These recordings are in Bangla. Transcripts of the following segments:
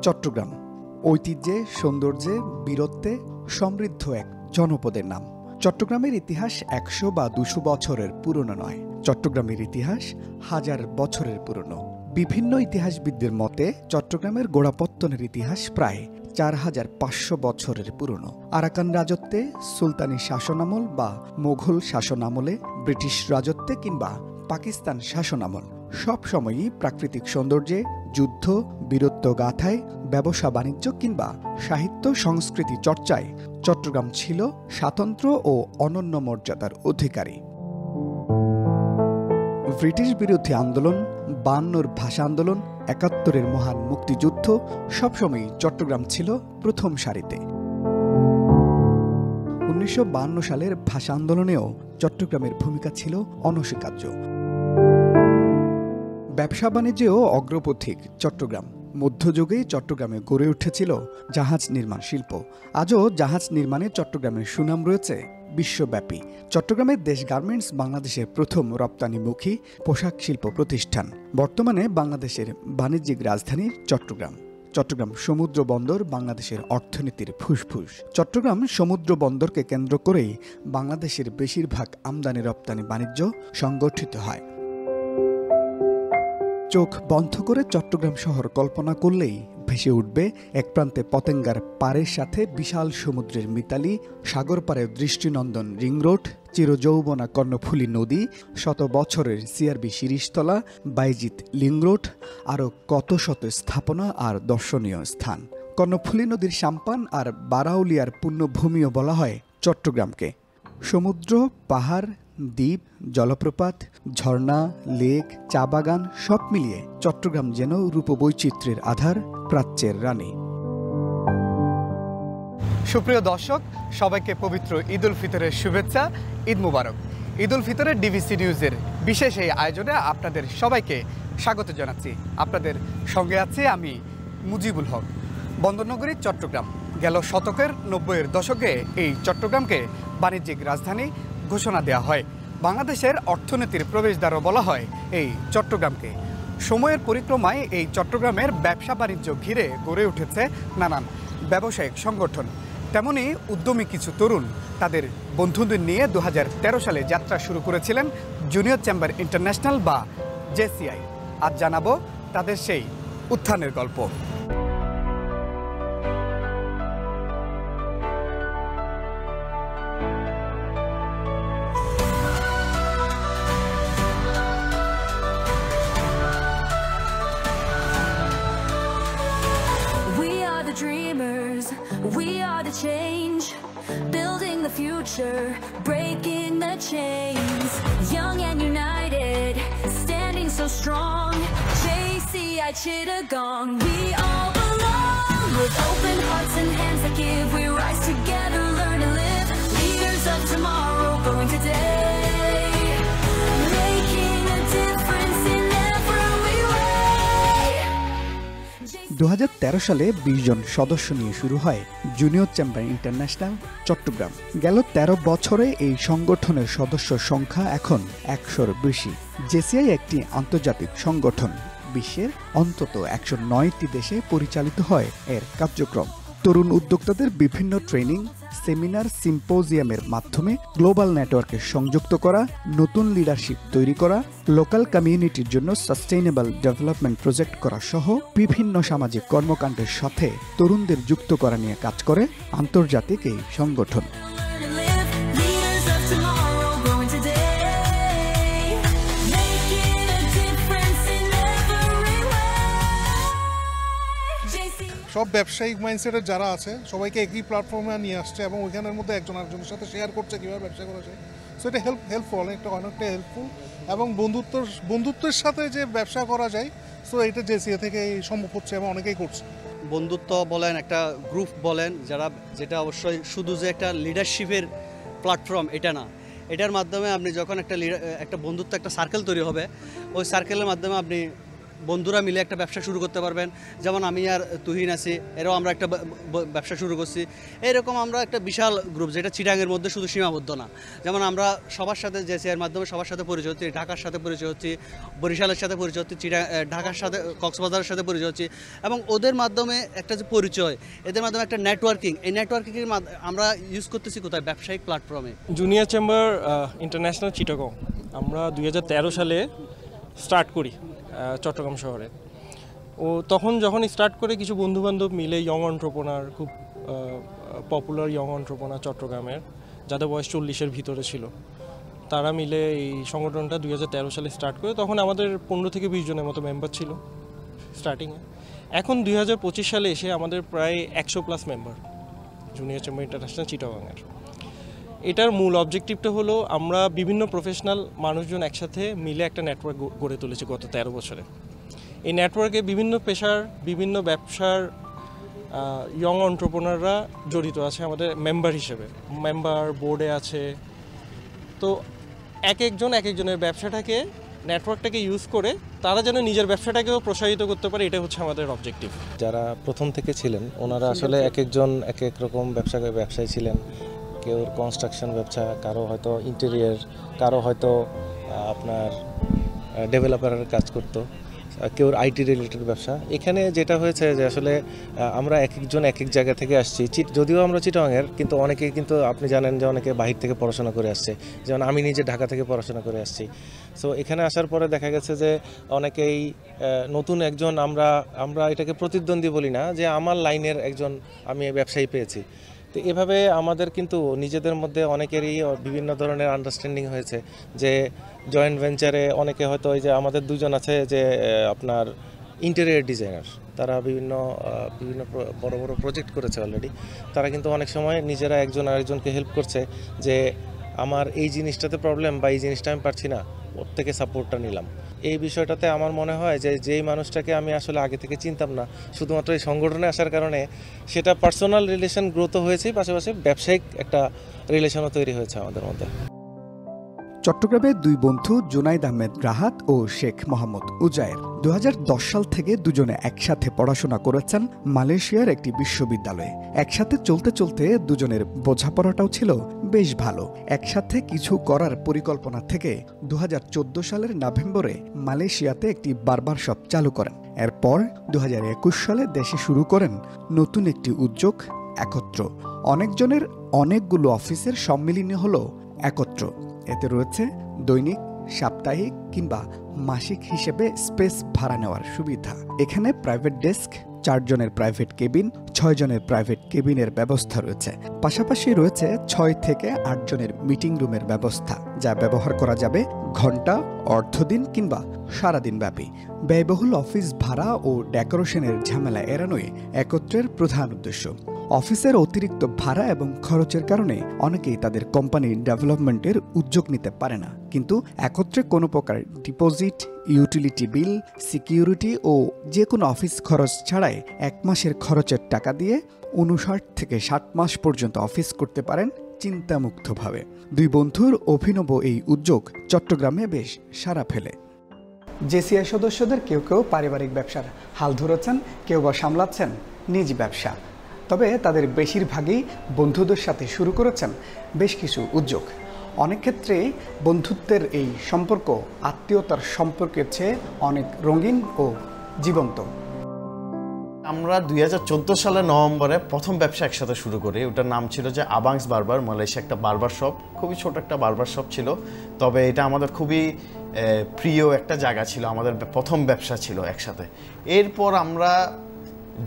চট্টগ্রাম ঐতিহ্যে, সৌন্দর্যে, বীরত্বে সমৃদ্ধ এক জনপদের নাম। চট্টগ্রামের ইতিহাস ১০০ বা ২০০ বছরের পুরনো নয়। চট্টগ্রামের ইতিহাস হাজার বছরের পুরনো। বিভিন্ন ইতিহাসবিদদের মতে চট্টগ্রামের গোড়াপত্তনের ইতিহাস প্রায় ৪৫০০ বছরের পুরনো। আরাকান রাজত্বে, সুলতানি শাসনামল বা মোঘল শাসনামলে, ব্রিটিশ রাজত্বে কিংবা পাকিস্তান শাসনামল, সবসময়ই প্রাকৃতিক সৌন্দর্যে, যুদ্ধ, বীরত্ব গাথায়, ব্যবসা বাণিজ্য কিংবা সাহিত্য সংস্কৃতি চর্চায় চট্টগ্রাম ছিল স্বাতন্ত্র্য ও অনন্য মর্যাদার অধিকারী। ব্রিটিশ বিরোধী আন্দোলন, ৫২'র ভাষা আন্দোলন, ৭১'এর মহান মুক্তিযুদ্ধ, সবসময়ই চট্টগ্রাম ছিল প্রথম সারিতে। ১৯৫২ সালের ভাষা আন্দোলনেও চট্টগ্রামের ভূমিকা ছিল অনস্বীকার্য। ব্যবসা বাণিজ্যেও অগ্রপথিক চট্টগ্রাম। মধ্যযুগে চট্টগ্রামে গড়ে উঠেছিল জাহাজ নির্মাণ শিল্প। আজও জাহাজ নির্মাণে চট্টগ্রামের সুনাম রয়েছে বিশ্বব্যাপী। চট্টগ্রামের দেশ গার্মেন্টস বাংলাদেশের প্রথম রপ্তানিমুখী পোশাক শিল্প প্রতিষ্ঠান। বর্তমানে বাংলাদেশের বাণিজ্যিক রাজধানী চট্টগ্রাম। চট্টগ্রাম সমুদ্র বন্দর বাংলাদেশের অর্থনীতির ফুসফুস। চট্টগ্রাম সমুদ্র বন্দরকে কেন্দ্র করেই বাংলাদেশের বেশিরভাগ আমদানি রপ্তানি বাণিজ্য সংগঠিত হয়। চোখ বন্ধ করে চট্টগ্রাম শহর কল্পনা করলেই ভেসে উঠবে এক প্রান্তে পতেঙ্গার পাড়ের সাথে বিশাল সমুদ্রের মিতালি, সাগর পাড়ের দৃষ্টিনন্দন রিং রোড, চিরযৌবনা কর্ণফুলী নদী, শত বছরের সিআরবি শিরিষতলা, বাইজিৎ লিং রোড, আরও কত শত স্থাপনা আর দর্শনীয় স্থান। কর্ণফুলী নদীর সাম্পান আর বারাউলিয়ার পুণ্যভূমিও বলা হয় চট্টগ্রামকে। সমুদ্র, পাহাড়, দ্বীপ, জলপ্রপাত, ঝর্ণা, লেক, চা বাগান সব মিলিয়ে চট্টগ্রাম যেন রূপবৈচিত্র্যের আধার, প্রাচ্যের রানী। সুপ্রিয় দর্শক, সবাইকে পবিত্র ঈদ উল ফিতরের শুভেচ্ছা। ঈদ মুবারক। ঈদ উল ফিতরের ডিভিসি নিউজের বিশেষ এই আয়োজনে আপনাদের সবাইকে স্বাগত জানাচ্ছি। আপনাদের সঙ্গে আছি আমি মুজিবুল হক। বন্দরনগরী চট্টগ্রাম গেল শতকের ৯০-এর দশকে এই চট্টগ্রামকে বাণিজ্যিক রাজধানী ঘোষণা দেওয়া হয়। বাংলাদেশের অর্থনীতির প্রবেশদ্বারও বলা হয় এই চট্টগ্রামকে। সময়ের পরিক্রমায় এই চট্টগ্রামের ব্যবসা বাণিজ্য ঘিরে গড়ে উঠেছে নানান ব্যবসায়িক সংগঠন। তেমনি উদ্যমী কিছু তরুণ তাদের বন্ধুদের নিয়ে ২০১৩ সালে যাত্রা শুরু করেছিলেন জুনিয়র চেম্বার ইন্টারন্যাশনাল বা জেসিআই। আজ জানাবো তাদের সেই উত্থানের গল্প। Dreamers, we are the change, building the future, breaking the chains, young and united, standing so strong, JCI Chittagong, we all belong, with open hearts and hands that give, we rise together, learn to live, leaders of tomorrow, growing today, making a difference in every way. ২০১৩ সালে ২০ জন সদস্য নিয়ে শুরু হয় জুনিয়র চেম্বার ইন্টারন্যাশনাল চট্টগ্রাম। গেল ১৩ বছরে এই সংগঠনের সদস্য সংখ্যা এখন ১০০-র বেশি। জেসিআই একটি আন্তর্জাতিক সংগঠন। বিশ্বের অন্তত ১০৯টি দেশে পরিচালিত হয় এর কার্যক্রম। তরুণ উদ্যোক্তাদের বিভিন্ন ট্রেনিং, সেমিনার, সিম্পোজিয়ামের মাধ্যমে গ্লোবাল নেটওয়ার্কে সংযুক্ত করা, নতুন লিডারশিপ তৈরি করা, লোকাল কমিউনিটির জন্য সাস্টেইনেবল ডেভেলপমেন্ট প্রজেক্ট করা সহ বিভিন্ন সামাজিক কর্মকাণ্ডের সাথে তরুণদের যুক্ত করা নিয়ে কাজ করে আন্তর্জাতিক এই সংগঠন। সব ব্যবসায়িক মাইন্ডসেটের যারা আছে সবাইকে একই প্ল্যাটফর্মে নিয়ে আসছে এবং ওইখানের মধ্যে একজন আরেকজনের সাথে শেয়ার করছে কীভাবে ব্যবসা করা যায়। সো এটা হেল্পফুল, অনেকটা হেল্পফুল এবং বন্ধুত্বের সাথে যে ব্যবসা করা যায়, সো এটা জেসিএ থেকে সম্ভব হচ্ছে এবং অনেকেই করছে। বন্ধুত্ব বলেন, একটা গ্রুপ বলেন, যেটা অবশ্যই শুধু যে একটা লিডারশিপের প্ল্যাটফর্ম এটা না। এটার মাধ্যমে আপনি যখন একটা বন্ধুত্ব, একটা সার্কেল তৈরি হবে, ওই সার্কেলের মাধ্যমে আপনি বন্ধুরা মিলে একটা ব্যবসা শুরু করতে পারবেন। যেমন আমি আর তুহিন আছি, এরাও আমরা একটা ব্যবসা শুরু করছি। এরকম আমরা একটা বিশাল গ্রুপ, যেটা চিটাগাংয়ের মধ্যে শুধু সীমাবদ্ধ না। যেমন আমরা সবার সাথে জেসিআর মাধ্যমে সবার সাথে পরিচয় হচ্ছি, ঢাকার সাথে পরিচয় হচ্ছি, বরিশালের সাথে পরিচয় হচ্ছি, ঢাকার সাথে কক্সবাজারের সাথে পরিচয় হচ্ছি, এবং ওদের মাধ্যমে একটা যে পরিচয়, এদের মাধ্যমে একটা নেটওয়ার্কিং, এই নেটওয়ার্কিংয়ের আমরা ইউজ করতেছি কোথায়? ব্যবসায়িক প্ল্যাটফর্মে। জুনিয়র চেম্বার ইন্টারন্যাশনাল চিটাগং আমরা 2013 সালে স্টার্ট করি চট্টগ্রাম শহরে। তখন যখন স্টার্ট করে কিছু বন্ধুবান্ধব মিলে ইয়ং এন্টারপ্রেনার, খুব পপুলার ইয়ং এন্টারপ্রেনার চট্টগ্রামের, যাদের বয়স 40-এর ভিতরে ছিল, তারা মিলে এই সংগঠনটা 2013 সালে স্টার্ট করে। তখন আমাদের 15 থেকে 20 জনের মতো মেম্বার ছিল স্টার্টিংয়ে। এখন 2025 সালে এসে আমাদের প্রায় 100+ মেম্বার জুনিয়র চেম্বার ইন্টারন্যাশনাল চিটাগংয়ের। এটার মূল অবজেক্টিভটা হলো আমরা বিভিন্ন প্রফেশনাল মানুষজন একসাথে মিলে একটা নেটওয়ার্ক গড়ে তুলেছি গত 13 বছরে। এই নেটওয়ার্কে বিভিন্ন পেশার, বিভিন্ন ব্যবসার ইয়ং এন্টারপ্রেনাররা জড়িত আছে আমাদের মেম্বার হিসেবে। মেম্বার বোর্ডে আছে। তো এক একজনের ব্যবসাটাকে, নেটওয়ার্কটাকে ইউজ করে তারা যেন নিজের ব্যবসাটাকেও প্রসারিত করতে পারে, এটা হচ্ছে আমাদের অবজেক্টিভ। যারা প্রথম থেকে ছিলেন ওনারা আসলে এক একজন এক এক রকম ব্যবসায়ী ছিলেন। কেউ কনস্ট্রাকশন ব্যবসা, কারো হয়তো ইন্টেরিয়ার, কারো হয়তো আপনার ডেভেলপারের কাজ করতো, কেউ আইটি রিলেটেড ব্যবসা। এখানে যেটা হয়েছে যে আসলে আমরা এক একজন এক এক জায়গা থেকে আসছি। যদিও আমরা চিটাগাংয়ের, কিন্তু অনেকে কিন্তু আপনি জানেন যে অনেকে বাহির থেকে পড়াশোনা করে আসছে। যেমন আমি নিজে ঢাকা থেকে পড়াশোনা করে আসছি। সো এখানে আসার পরে দেখা গেছে যে অনেকেই নতুন একজন, আমরা এটাকে প্রতিদ্বন্দ্বী বলি না, যে আমার লাইনের একজন আমি ব্যবসায়ী পেয়েছি। তো এভাবে আমাদের কিন্তু নিজেদের মধ্যে অনেকেরই বিভিন্ন ধরনের আন্ডারস্ট্যান্ডিং হয়েছে, যে জয়েন্ট ভেঞ্চারে অনেকে হয়তো, এই যে আমাদের দুজন আছে যে আপনার ইন্টেরিয়র ডিজাইনার, তারা বিভিন্ন বড় বড় প্রজেক্ট করেছে অলরেডি। তারা কিন্তু অনেক সময় নিজেরা একজন আরেকজনকে হেল্প করছে, যে আমার এই জিনিসটাতে প্রবলেম বা এই জিনিসটা আমি পারছি না, ওর থেকে সাপোর্টটা নিলাম। এই বিষয়টাতে আমার মনে হয় যে যেই মানুষটাকে আমি আসলে আগে থেকে চিনতাম না, শুধুমাত্র এই সংগঠনে আসার কারণে সেটা পার্সোনাল রিলেশন গ্রোথ হয়েছে, পাশাপাশি ব্যবসায়িক একটা রিলেশনও তৈরি হয়েছে আমাদের মধ্যে। চট্টগ্রামের দুই বন্ধু জুনাইদ আহমেদ রাহাত ও শেখ মোহাম্মদ উজায়ের 2010 সাল থেকে দুজনে একসাথে পড়াশোনা করেছেন মালয়েশিয়ার একটি বিশ্ববিদ্যালয়ে। একসাথে চলতে চলতে দুজনের বোঝাপড়াটাও ছিল বেশ ভালো। একসাথে কিছু করার পরিকল্পনা থেকে 2014 সালের নভেম্বরে মালয়েশিয়াতে একটি বারবার শপ চালু করেন। এরপর 2021 সালে দেশে শুরু করেন নতুন একটি উদ্যোগ, একত্র। অনেকজনের অনেকগুলো অফিসের সম্মিলনী হলো একত্র। এতে রয়েছে দৈনিক, সাপ্তাহিক কিংবা মাসিক হিসেবে স্পেস ভাড়া নেওয়ার সুবিধা। এখানে প্রাইভেট ডেস্ক, 4 জনের প্রাইভেট কেবিন, 6 জনের প্রাইভেট কেবিনের ব্যবস্থা রয়েছে। পাশাপাশি রয়েছে 6 থেকে 8 জনের মিটিং রুমের ব্যবস্থা, যা ব্যবহার করা যাবে ঘন্টা, অর্ধদিন কিংবা সারাদিন ব্যাপী। ব্যয়বহুল অফিস ভাড়া ও ডেকোরেশনের ঝামেলা এড়ানোই একত্রের প্রধান উদ্দেশ্য। অফিসের অতিরিক্ত ভাড়া এবং খরচের কারণে অনেকেই তাদের কোম্পানির ডেভেলপমেন্টের উদ্যোগ নিতে পারে না। কিন্তু একত্রে কোনো প্রকার ডিপোজিট, ইউটিলিটি বিল, সিকিউরিটি ও যে কোনো অফিস খরচ ছাড়াই 1 মাসের খরচের টাকা দিয়ে 59 থেকে 60 মাস পর্যন্ত অফিস করতে পারেন চিন্তামুক্তভাবে। দুই বন্ধুর অভিনব এই উদ্যোগ চট্টগ্রামে বেশ সাড়া ফেলে। জেসিআই সদস্যদের কেউ কেউ পারিবারিক ব্যবসার হাল ধরেছেন, কেউ বা সামলাচ্ছেন নিজ ব্যবসা। তবে তাদের বেশিরভাগই বন্ধুদের সাথে শুরু করেছেন বেশ কিছু উদ্যোগ। অনেক ক্ষেত্রে বন্ধুত্বের এই সম্পর্ক আত্মীয়তার সম্পর্কের চেয়ে অনেক রঙিন ও জীবন্ত। আমরা 2014 সালের নভেম্বরে প্রথম ব্যবসা একসাথে শুরু করি। ওটার নাম ছিল যে আবাংস বারবার, মালয়েশিয়া একটা বারবার শপ, খুবই ছোট একটা বারবার শপ ছিল। তবে এটা আমাদের খুবই প্রিয় একটা জায়গা ছিল, আমাদের প্রথম ব্যবসা ছিল একসাথে। এরপর আমরা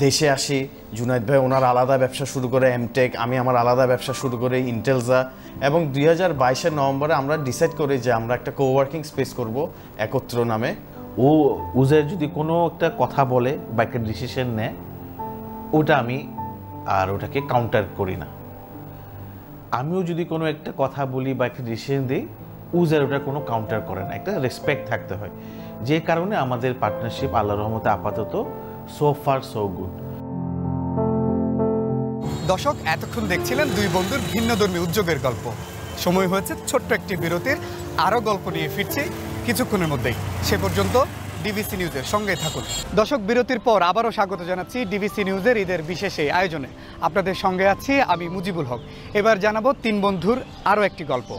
দেশে আসি, জুনাইদ ভাই ওনার আলাদা ব্যবসা শুরু করে এমটেক, আমি আমার আলাদা ব্যবসা শুরু করি ইন্টেলজা, এবং 2022 নভেম্বরে আমরা ডিসাইড করি যে আমরা একটা কোওয়ার্কিং স্পেস করব একত্র নামে। উজায়ের যদি কোনো একটা কথা বলে বা একটা ডিসিশন নেয়, ওটা আমি আর ওটাকে কাউন্টার করি না। আমিও যদি কোনো একটা কথা বলি বা একটা ডিসিশন দিই, উজায়ের ওটা কোনো কাউন্টার করে না। একটা রেসপেক্ট থাকতে হয়, যে কারণে আমাদের পার্টনারশিপ আল্লাহর রহমতে আপাতত সো ফার সো গুড। দর্শক, এতক্ষণ দেখছিলেন দুই বন্ধুর ভিন্নধর্মী উদ্যোগের গল্প। সময় হয়েছে ছোট্ট একটি বিরতির। আরও গল্প নিয়ে ফিরছি কিছুক্ষণের মধ্যেই। সে পর্যন্ত ডিভিসি নিউজের সঙ্গে থাকুন। দর্শক, বিরতির পর আবারও স্বাগত জানাচ্ছি ডিভিসি নিউজের ঈদের বিশেষ এই আয়োজনে। আপনাদের সঙ্গে আছি আমি মুজিবুল হক। এবার জানাবো 3 বন্ধুর আরও একটি গল্প।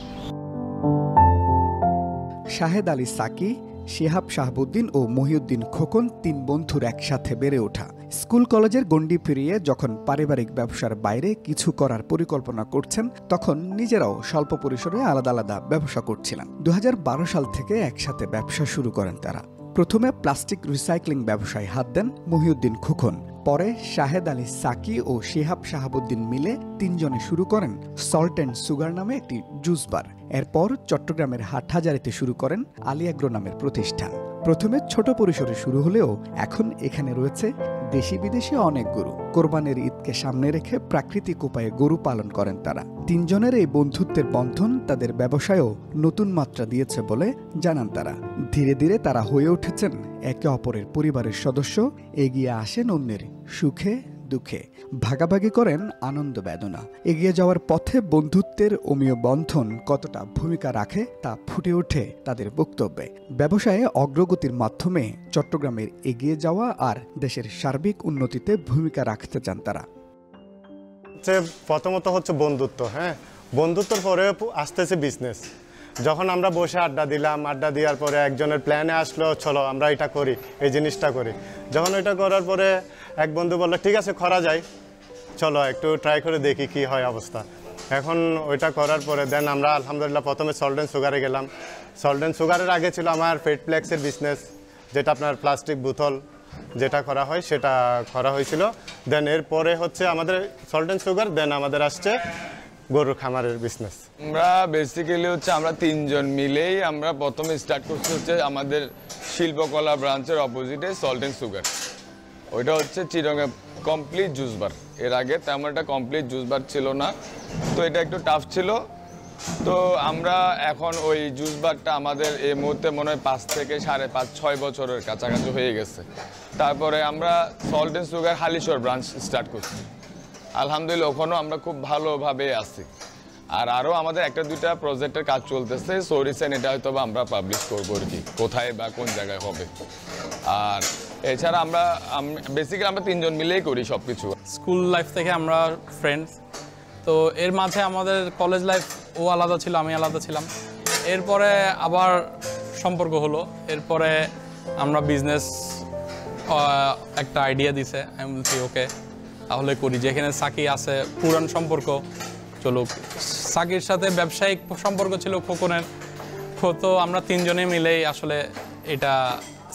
শাহেদ আলী সাকি, শিহাব শাহাবুদ্দিন ও মহিউদ্দিন খোকন 3 বন্ধুর একসাথে বেড়ে ওঠা। স্কুল কলেজের গণ্ডি পেরিয়ে যখন পারিবারিক ব্যবসার বাইরে কিছু করার পরিকল্পনা করছেন, তখন নিজেরাও স্বল্প পরিসরে আলাদা আলাদা ব্যবসা করছিলেন। 2012 সাল থেকে একসাথে ব্যবসা শুরু করেন তারা। প্রথমে প্লাস্টিক রিসাইক্লিং ব্যবসায় হাত দেন মহিউদ্দিন খোকন। পরে শাহেদ আলী সাকি ও শিহাব শাহাবুদ্দিন মিলে 3 জনে শুরু করেন সল্ট অ্যান্ড সুগার নামে একটি জুস বার। এরপর চট্টগ্রামের হাটহাজারীতে শুরু করেন আলিয়াগ্রো নামের প্রতিষ্ঠান। প্রথমে ছোট পরিসরে শুরু হলেও এখন এখানে রয়েছে দেশি বিদেশি অনেক গরু। কোরবানির ঈদকে সামনে রেখে প্রাকৃতিক উপায়ে গরু পালন করেন তারা। 3 জনের এই বন্ধুত্বের বন্ধন তাদের ব্যবসায়ও নতুন মাত্রা দিয়েছে বলে জানান তারা। ধীরে ধীরে তারা হয়ে উঠেছেন একে অপরের পরিবারের সদস্য, এগিয়ে আসেন অন্যের সুখে দুঃখে, ভাগাভাগি করেন আনন্দ বেদনা। এগিয়ে যাওয়ার পথে বন্ধুত্বের অমীয় বন্ধন কতটা ভূমিকা রাখে তা ফুটে ওঠে তাদের বক্তব্যে। ব্যবসায়ে অগ্রগতির মাধ্যমে চট্টগ্রামের এগিয়ে যাওয়া আর দেশের সার্বিক উন্নতিতে ভূমিকা রাখতে চান তারা। প্রথমত হচ্ছে বন্ধুত্ব। হ্যাঁ, বন্ধুত্বর পরে আসতেছে বিজনেস। যখন আমরা বসে আড্ডা দিলাম, আড্ডা দেওয়ার পরে একজনের প্ল্যানে আসলো, চলো আমরা এটা করি, এই জিনিসটা করি। যখন ওইটা করার পরে এক বন্ধু বললো ঠিক আছে করা যায়, চলো একটু ট্রাই করে দেখি কি হয় অবস্থা। এখন ওইটা করার পরে দেন আমরা আলহামদুলিল্লাহ প্রথমে সল্ট অ্যান্ড সুগারে গেলাম। সল্ট অ্যান্ড সুগারের আগে ছিল আমার ফেডপ্লেক্সের বিজনেস, যেটা আপনার প্লাস্টিক বোতল যেটা করা হয় সেটা করা হয়েছিল। দেন এরপরে হচ্ছে আমাদের সল্ট অ্যান্ড সুগার, দেন আমাদের আসছে গরুর খামারের বিজনেস। আমরা বেসিক্যালি হচ্ছে আমরা 3 জন মিলেই আমরা প্রথমে স্টার্ট করছি হচ্ছে আমাদের শিল্পকলা ব্রাঞ্চের অপোজিটে সল্ট অ্যান্ড সুগার। ওইটা হচ্ছে চিরঙে কমপ্লিট জুস বার। এর আগে তেমন একটা কমপ্লিট জুস বার ছিল না, তো এটা একটু টাফ ছিল। তো আমরা এখন ওই জুস বারটা আমাদের এই মুহূর্তে মনে হয় 5 থেকে 5.5-6 বছরের কাছাকাছি হয়ে গেছে। তারপরে আমরা salt and sugar Halisahar branch start করছি। আলহামদুলিল্লাহ ওখানেও আমরা খুব ভালোভাবে আছি। আর আরও আমাদের 1-2টা প্রজেক্টের কাজ চলতেছে। সো রিসেন্ট এটা হয়তো আমরা পাবলিশ করবো আর কি, কোথায় বা কোন জায়গায় হবে। আর এছাড়া আমরা বেসিক্যালি আমরা 3 জন মিলেই করি সব কিছু। স্কুল লাইফ থেকে আমরা ফ্রেন্ডস, তো এর মাঝে আমাদের কলেজ লাইফ, ও আলাদা ছিল আমি আলাদা ছিলাম। এরপরে আবার সম্পর্ক হলো। এরপরে আমরা বিজনেস একটা আইডিয়া দিছে, আমি বলছি ওকে তাহলে করি। যেখানে সাকি আছে পুরান সম্পর্ক চলুক। সাকির সাথে ব্যবসায়িক সম্পর্ক ছিল খোকনের, তো আমরা 3 জনে মিলেই আসলে এটা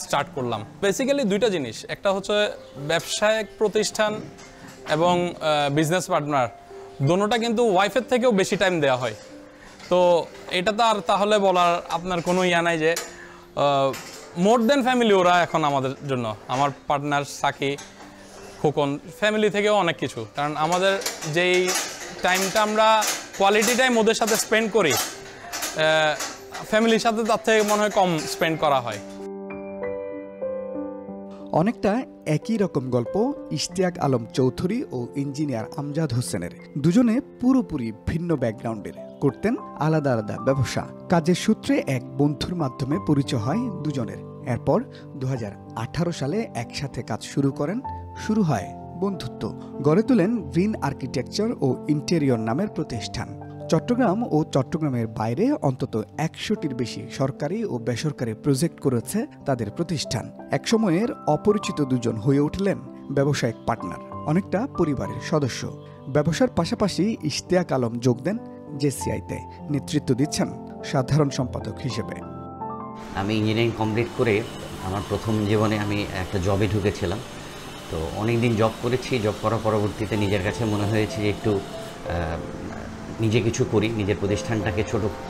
স্টার্ট করলাম। বেসিক্যালি 2টা জিনিস, একটা হচ্ছে ব্যবসায়িক প্রতিষ্ঠান এবং বিজনেস পার্টনার, দোনোটা কিন্তু ওয়াইফের থেকেও বেশি টাইম দেওয়া হয়। তো এটা তো আর তাহলে বলার আপনার কোনো ইয়া নাই যে মোর দেন ফ্যামিলি ওরা এখন আমাদের জন্য। আমার পার্টনার সাকি, খোকন ফ্যামিলি থেকেও অনেক কিছু। কারণ আমাদের যেই টাইমটা আমরা কোয়ালিটি টাইম ওদের সাথে স্পেন্ড করি, ফ্যামিলির সাথে তার থেকে মনে হয় কম স্পেন্ড করা হয়। অনেকটা একই রকম গল্প ইশতিয়াক আলম চৌধুরী ও ইঞ্জিনিয়ার আমজাদ হোসেনের। দুজনে পুরোপুরি ভিন্ন ব্যাকগ্রাউন্ডের, করতেন আলাদা আলাদা ব্যবসা। কাজের সূত্রে এক বন্ধুর মাধ্যমে পরিচয় হয় দুজনের। এরপর 2018 সালে একসাথে কাজ শুরু করেন, শুরু হয় বন্ধুত্ব। গড়ে তোলেন গ্রিন আর্কিটেকচার ও ইন্টেরিয়র নামের প্রতিষ্ঠান। চট্টগ্রাম ও চট্টগ্রামের বাইরে অন্তত 100টির বেশি সরকারি ও বেসরকারি প্রজেক্ট করেছে তাদের প্রতিষ্ঠান। একসময়ের অপরিচিত দুজন হয়ে উঠলেন ব্যবসায়িক পার্টনার, অনেকটা পরিবারের সদস্য। ব্যবসার পাশাপাশি ইশতিয়াক আলম যোগ দেন জেসিআইতে, নেতৃত্ব দিচ্ছেন সাধারণ সম্পাদক হিসেবে। আমি ইঞ্জিনিয়ারিং কমপ্লিট করে আমার প্রথম জীবনে আমি একটা জবে ঢুকেছিলাম। তো অনেক দিন জব করেছি। জব করার পরবর্তীতে নিজের কাছে মনে হয়েছে যে একটু নিজে কিছু করি, নিজের প্রতিষ্ঠানটাকে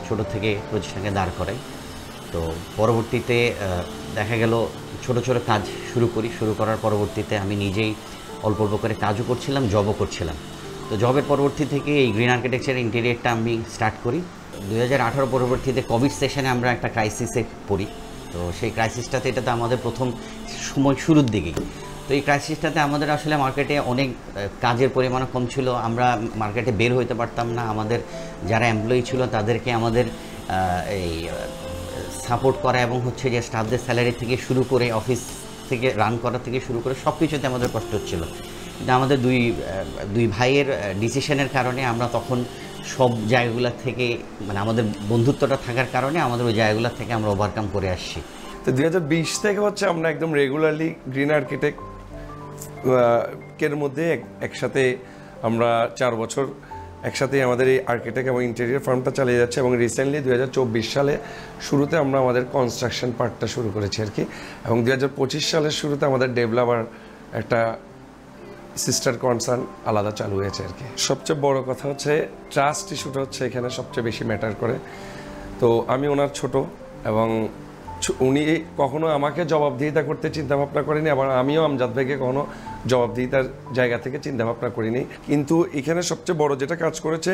ছোট থেকে প্রতিষ্ঠানকে দাঁড় করাই। তো পরবর্তীতে দেখা গেল ছোট কাজ শুরু করার পরবর্তীতে আমি নিজেই অল্প করে কাজও করছিলাম, জবও করছিলাম। তো জবের পরবর্তী থেকে এই গ্রিন আর্কিটেকচার ইন্টেরিয়রটা আমি স্টার্ট করি। 2018 পরবর্তীতে কোভিড সেশনে আমরা একটা ক্রাইসিসে পড়ি। তো সেই ক্রাইসিসটাতে, এটা তো আমাদের প্রথম সময় শুরুর দিকেই। তো এই ক্রাইসিসটাতে আমাদের আসলে মার্কেটে অনেক কাজের পরিমাণ কম ছিল, আমরা মার্কেটে বের হইতে পারতাম না। আমাদের যারা এমপ্লয়ি ছিল তাদেরকে আমাদের এই সাপোর্ট করা এবং হচ্ছে যে স্টাফদের স্যালারি থেকে শুরু করে অফিস থেকে রান করা থেকে শুরু করে সব কিছুতে আমাদের কষ্ট হচ্ছিল। কিন্তু আমাদের দুই ভাইয়ের ডিসিশনের কারণে আমরা তখন সব জায়গাগুলো থেকে মানে আমাদের বন্ধুত্বটা থাকার কারণে আমাদের ওই জায়গাগুলো থেকে আমরা ওভারকাম করে আসছি। তো 2020 থেকে হচ্ছে আমরা একদম রেগুলারলি গ্রিন আর্কিটেক্ট এর মধ্যে একসাথে আমরা 4 বছর একসাথে আমাদের এই আর্কিটেক্ট এবং ইন্টেরিয়র ফার্মটা চালিয়ে যাচ্ছে এবং রিসেন্টলি 2024 সালে শুরুতে আমরা আমাদের কনস্ট্রাকশন পার্টটা শুরু করেছি আর কি, এবং 2025 সালের শুরুতে আমাদের ডেভেলপার একটা সিস্টার কনসার্ন আলাদা চালু হয়েছে আর কি। সবচেয়ে বড় কথা হচ্ছে ট্রাস্ট ইস্যুটা হচ্ছে এখানে সবচেয়ে বেশি ম্যাটার করে। তো আমি ওনার ছোট এবং উনি কখনো আমাকে জবাবদিহিতা করতে চিন্তাভাবনা করেনি, আবার আমিও আমজাদ ভাইকে কখনো জবাবদিহিতার জায়গা থেকে চিন্তাভাবনা করিনি। কিন্তু এখানে সবচেয়ে বড় যেটা কাজ করেছে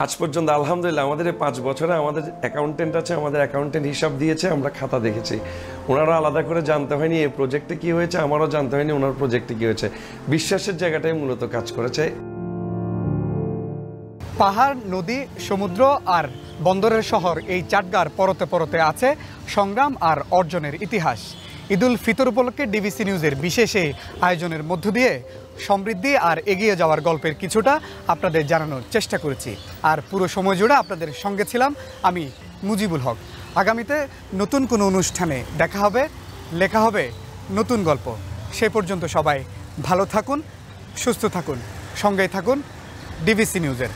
আজ পর্যন্ত আলহামদুলিল্লাহ আমাদের এই 5 বছরে আমাদের অ্যাকাউন্টেন্ট আছে, আমাদের অ্যাকাউন্টেন্ট হিসাব দিয়েছে, আমরা খাতা দেখেছি। ওনারা আলাদা করে জানতে হয়নি এই প্রজেক্টে কী হয়েছে, আমারও জানতে হয়নি ওনার প্রজেক্টে কী হয়েছে। বিশ্বাসের জায়গাটাই মূলত কাজ করেছে। পাহাড়, নদী, সমুদ্র আর বন্দরের শহর এই চাটগাঁর পরতে পরতে আছে সংগ্রাম আর অর্জনের ইতিহাস। ঈদুল ফিতর উপলক্ষে ডিবিসি নিউজের বিশেষ এই আয়োজনের মধ্য দিয়ে সমৃদ্ধি আর এগিয়ে যাওয়ার গল্পের কিছুটা আপনাদের জানানোর চেষ্টা করেছি। আর পুরো সময় জুড়ে আপনাদের সঙ্গে ছিলাম আমি মুজিবুল হক। আগামীতে নতুন কোনো অনুষ্ঠানে দেখা হবে, লেখা হবে নতুন গল্প। সে পর্যন্ত সবাই ভালো থাকুন, সুস্থ থাকুন, সঙ্গেই থাকুন ডিবিসি নিউজের।